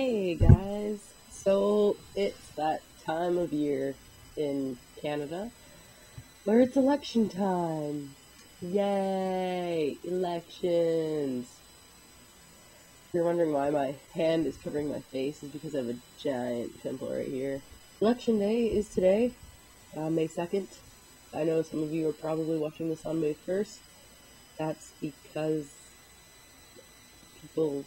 Hey guys, so it's that time of year in Canada where it's election time. Yay, elections. If you're wondering why my hand is covering my face, is because I have a giant pimple right here. Election day is today, May 2nd. I know some of you are probably watching this on May 1st. That's because people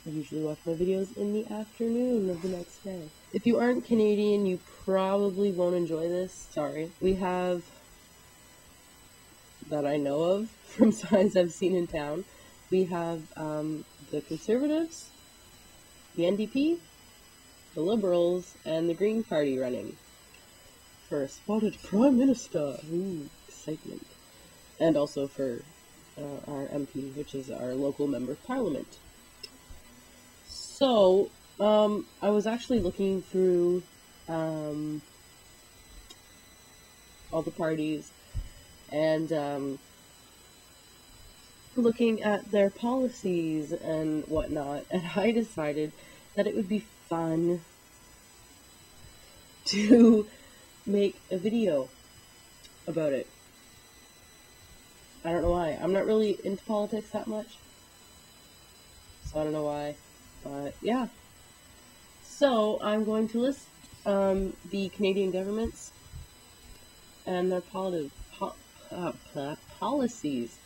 usually watch my videos in the afternoon of the next day. If you aren't Canadian, you probably won't enjoy this. Sorry. We have, that I know of, from signs I've seen in town, we have the Conservatives, the NDP, the Liberals, and the Green Party running for a spotted Prime Minister. Ooh, excitement. And also for our MP, which is our local member of Parliament. So, I was actually looking through all the parties and looking at their policies and whatnot, and I decided that it would be fun to make a video about it. I don't know why. I'm not really into politics that much, so I don't know why. But yeah, so I'm going to list the Canadian governments and their policies,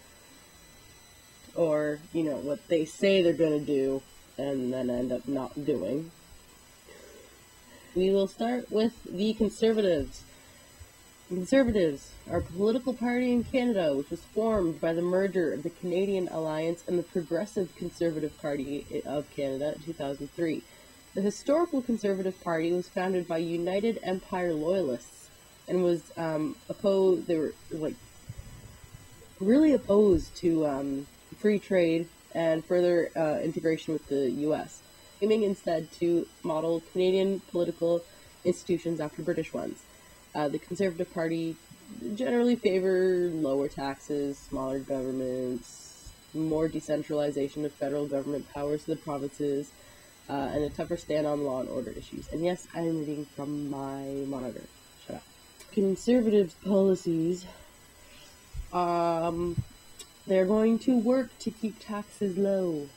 or, you know, what they say they're going to do and then end up not doing. We will start with the Conservatives. The Conservatives are a political party in Canada which was formed by the merger of the Canadian Alliance and the Progressive Conservative Party of Canada in 2003. The historical Conservative Party was founded by United Empire Loyalists and was opposed. They were really opposed to free trade and further integration with the U.S., aiming instead to model Canadian political institutions after British ones. The Conservative Party generally favored lower taxes, smaller governments, more decentralization of federal government powers to the provinces, and a tougher stand on law and order issues. And yes, I'm reading from my monitor. Shut up. Conservatives' policies, they're going to work to keep taxes low.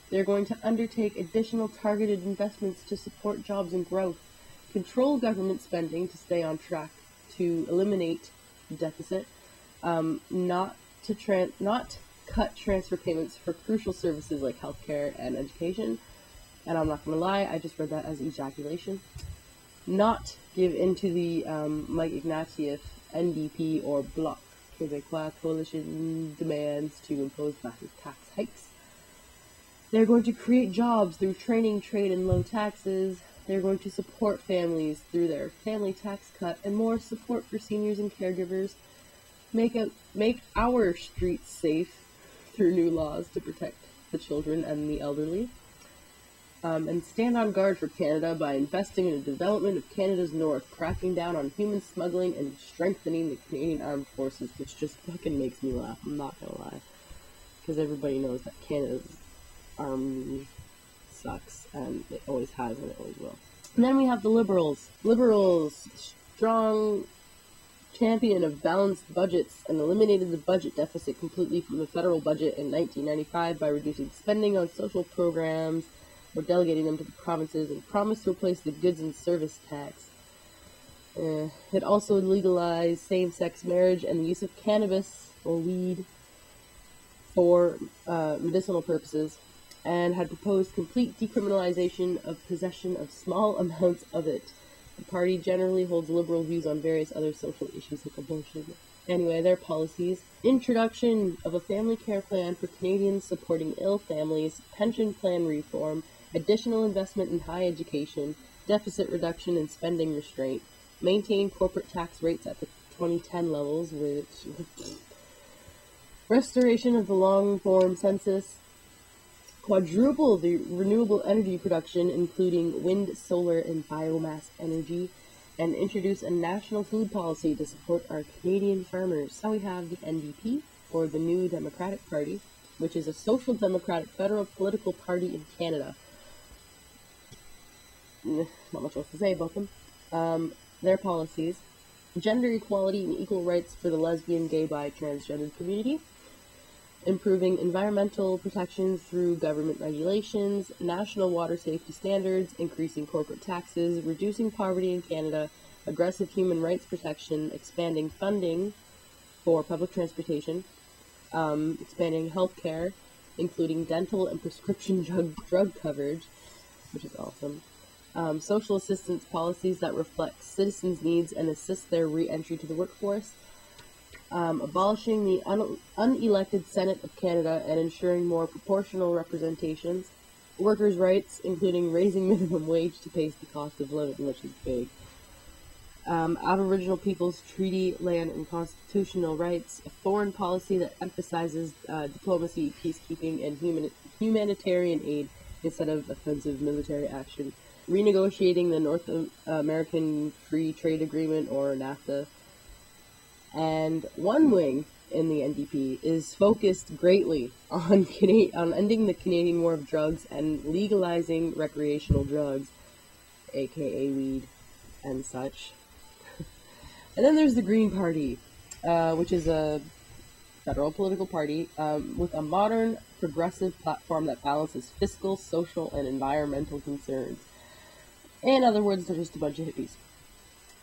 They're going to undertake additional targeted investments to support jobs and growth, control government spending to stay on track to eliminate deficit, not cut transfer payments for crucial services like healthcare and education. And I'm not going to lie, I just read that as ejaculation. Not give into the Mike Ignatieff NDP or Bloc Québécois coalition demands to impose massive tax hikes. They're going to create jobs through training, trade, and low taxes. They're going to support families through their family tax cut and more support for seniors and caregivers. Make our streets safe through new laws to protect the children and the elderly. And stand on guard for Canada by investing in the development of Canada's North, cracking down on human smuggling, and strengthening the Canadian Armed Forces, which just fucking makes me laugh, I'm not gonna lie. Because everybody knows that Canada's army sucks, and it always has and it always will. And then we have the Liberals. Liberals, strong champion of balanced budgets, and eliminated the budget deficit completely from the federal budget in 1995 by reducing spending on social programs or delegating them to the provinces, and promised to replace the goods and service tax. It also legalized same-sex marriage and the use of cannabis or weed for medicinal purposes, and had proposed complete decriminalization of possession of small amounts of it. The party generally holds liberal views on various other social issues like abortion. Anyway, their policies: introduction of a family care plan for Canadians supporting ill families, pension plan reform, additional investment in high education, deficit reduction and spending restraint, maintain corporate tax rates at the 2010 levels, restoration of the long-form census, quadruple the renewable energy production, including wind, solar, and biomass energy, and introduce a national food policy to support our Canadian farmers. Now we have the NDP, or the New Democratic Party, which is a social democratic federal political party in Canada. mean, not much else to say about them. Their policies: gender equality and equal rights for the lesbian, gay, bi, transgender community, improving environmental protections through government regulations, national water safety standards, increasing corporate taxes, reducing poverty in Canada, aggressive human rights protection, expanding funding for public transportation, expanding healthcare, including dental and prescription drug coverage, which is awesome. Social assistance policies that reflect citizens' needs and assist their re-entry to the workforce, abolishing the unelected Senate of Canada and ensuring more proportional representations, workers' rights, including raising minimum wage to pay the cost of living, which is big, Aboriginal Peoples Treaty, land and constitutional rights, a foreign policy that emphasizes diplomacy, peacekeeping, and humanitarian aid instead of offensive military action, renegotiating the North American Free Trade Agreement, or NAFTA. And one wing in the NDP is focused greatly on ending the Canadian war of drugs and legalizing recreational drugs, aka weed and such. And then there's the Green Party, which is a federal political party with a modern, progressive platform that balances fiscal, social, and environmental concerns. In other words, they're just a bunch of hippies.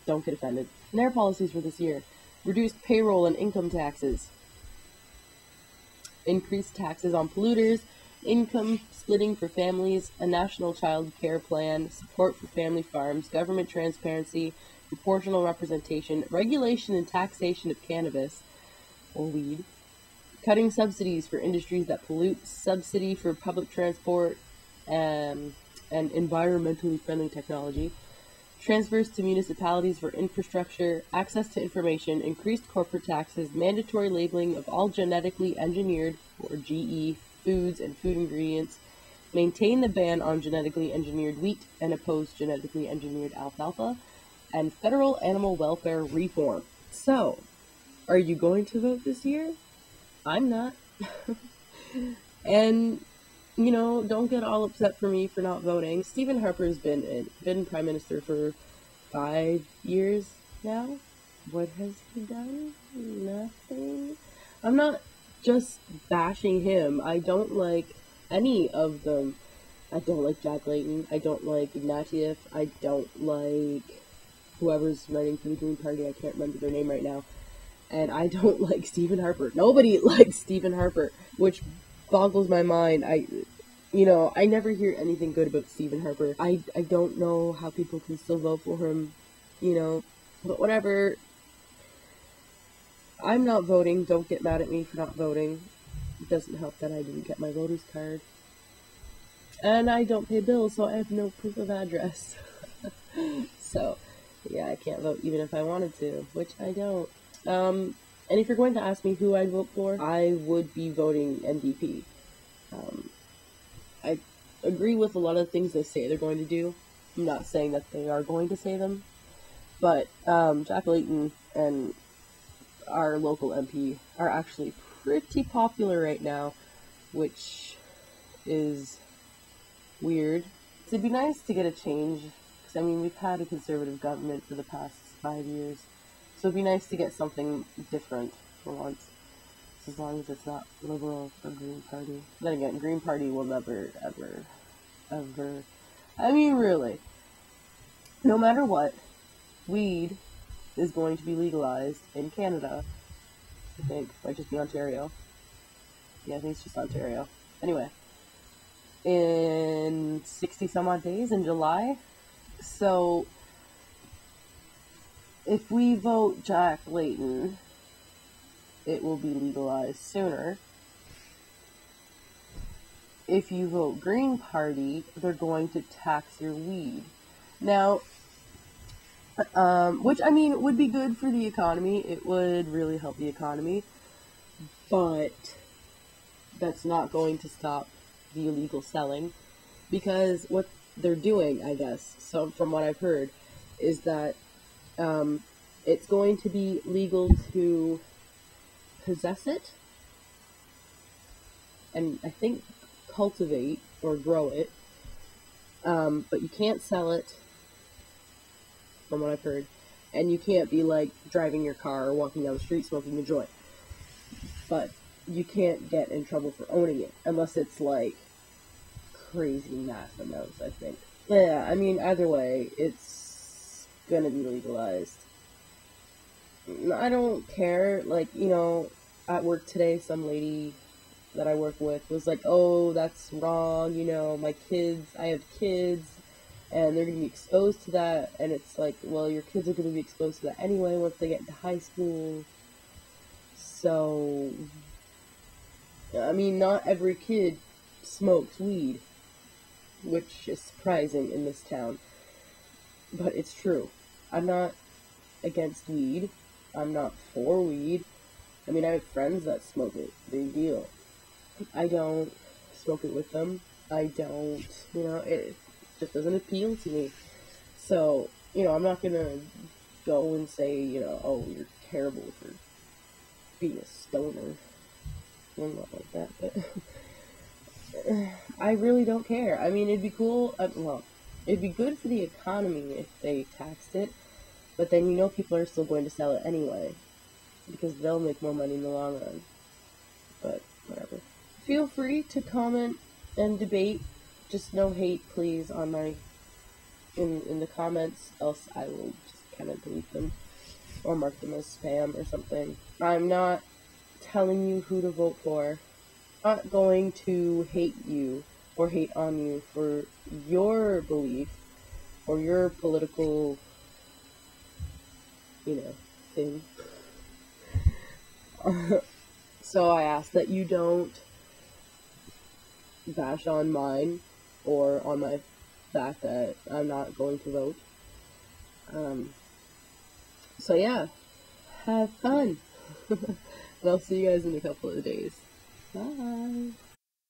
Don't get offended. And their policies for this year: reduced payroll and income taxes, increased taxes on polluters, income splitting for families, a national child care plan, support for family farms, government transparency, proportional representation, regulation and taxation of cannabis, or weed, cutting subsidies for industries that pollute, subsidy for public transport, and environmentally friendly technology, transfers to municipalities for infrastructure, access to information, increased corporate taxes, mandatory labeling of all genetically engineered, or GE, foods and food ingredients, maintain the ban on genetically engineered wheat and oppose genetically engineered alfalfa, and federal animal welfare reform. So, are you going to vote this year? I'm not. And, you know, don't get all upset for me for not voting. Stephen Harper's been Prime Minister for 5 years now. What has he done? Nothing. I'm not just bashing him. I don't like any of them. I don't like Jack Layton. I don't like Ignatieff. I don't like whoever's running for the Green Party. I can't remember their name right now. And I don't like Stephen Harper. Nobody likes Stephen Harper, which boggles my mind. I never hear anything good about Stephen Harper. I don't know how people can still vote for him, but whatever. I'm not voting. Don't get mad at me for not voting. It doesn't help that I didn't get my voter's card. And I don't pay bills, so I have no proof of address. So, yeah, I can't vote even if I wanted to, which I don't. And if you're going to ask me who I'd vote for, I would be voting NDP. I agree with a lot of things they say they're going to do. I'm not saying that they are going to say them, but Jack Layton and our local MP are actually pretty popular right now, which is weird. It'd be nice to get a change, because, we've had a conservative government for the past 5 years, so it'd be nice to get something different for once, as long as it's not Liberal or Green Party. Then again, Green Party will never, ever, really, no matter what, weed is going to be legalized in Canada, I think. Might just be Ontario. Yeah, I think it's just Ontario. Anyway, in 60 some odd days in July. So, if we vote Jack Layton, it will be legalized sooner. If you vote Green Party, they're going to tax your weed. Now, which, would be good for the economy. It would really help the economy. But that's not going to stop the illegal selling. Because what they're doing, I guess, so from what I've heard, is that it's going to be legal to possess it, and I think cultivate or grow it, but you can't sell it, from what I've heard. And you can't be, like, driving your car or walking down the street smoking a joint. But you can't get in trouble for owning it, unless it's, like, crazy mass amounts, I think. Yeah, I mean, either way, it's gonna be legalized. I don't care, like, you know, at work today, some lady that I work with was like, oh, that's wrong, you know, I have kids, and they're going to be exposed to that, and it's like, well, your kids are going to be exposed to that anyway once they get into high school, so, I mean, not every kid smokes weed, which is surprising in this town, but it's true. I'm not against weed, I'm not for weed. I mean, I have friends that smoke it, big deal. I don't smoke it with them. I don't, you know, it just doesn't appeal to me. So, you know, I'm not gonna go and say, you know, oh, you're terrible for being a stoner. Well, not like that, but I really don't care. I mean, it'd be cool, well, it'd be good for the economy if they taxed it, but then you know people are still going to sell it anyway, because they'll make more money in the long run. But, whatever. Feel free to comment and debate. Just no hate, please, on in the comments, else I will just kind of delete them or mark them as spam or something. I'm not telling you who to vote for. I'm not going to hate you or hate on you for your belief or your political, you know, thing. So I ask that you don't bash on mine or on my fact that I'm not going to vote. So yeah, have fun. And I'll see you guys in a couple of days. Bye.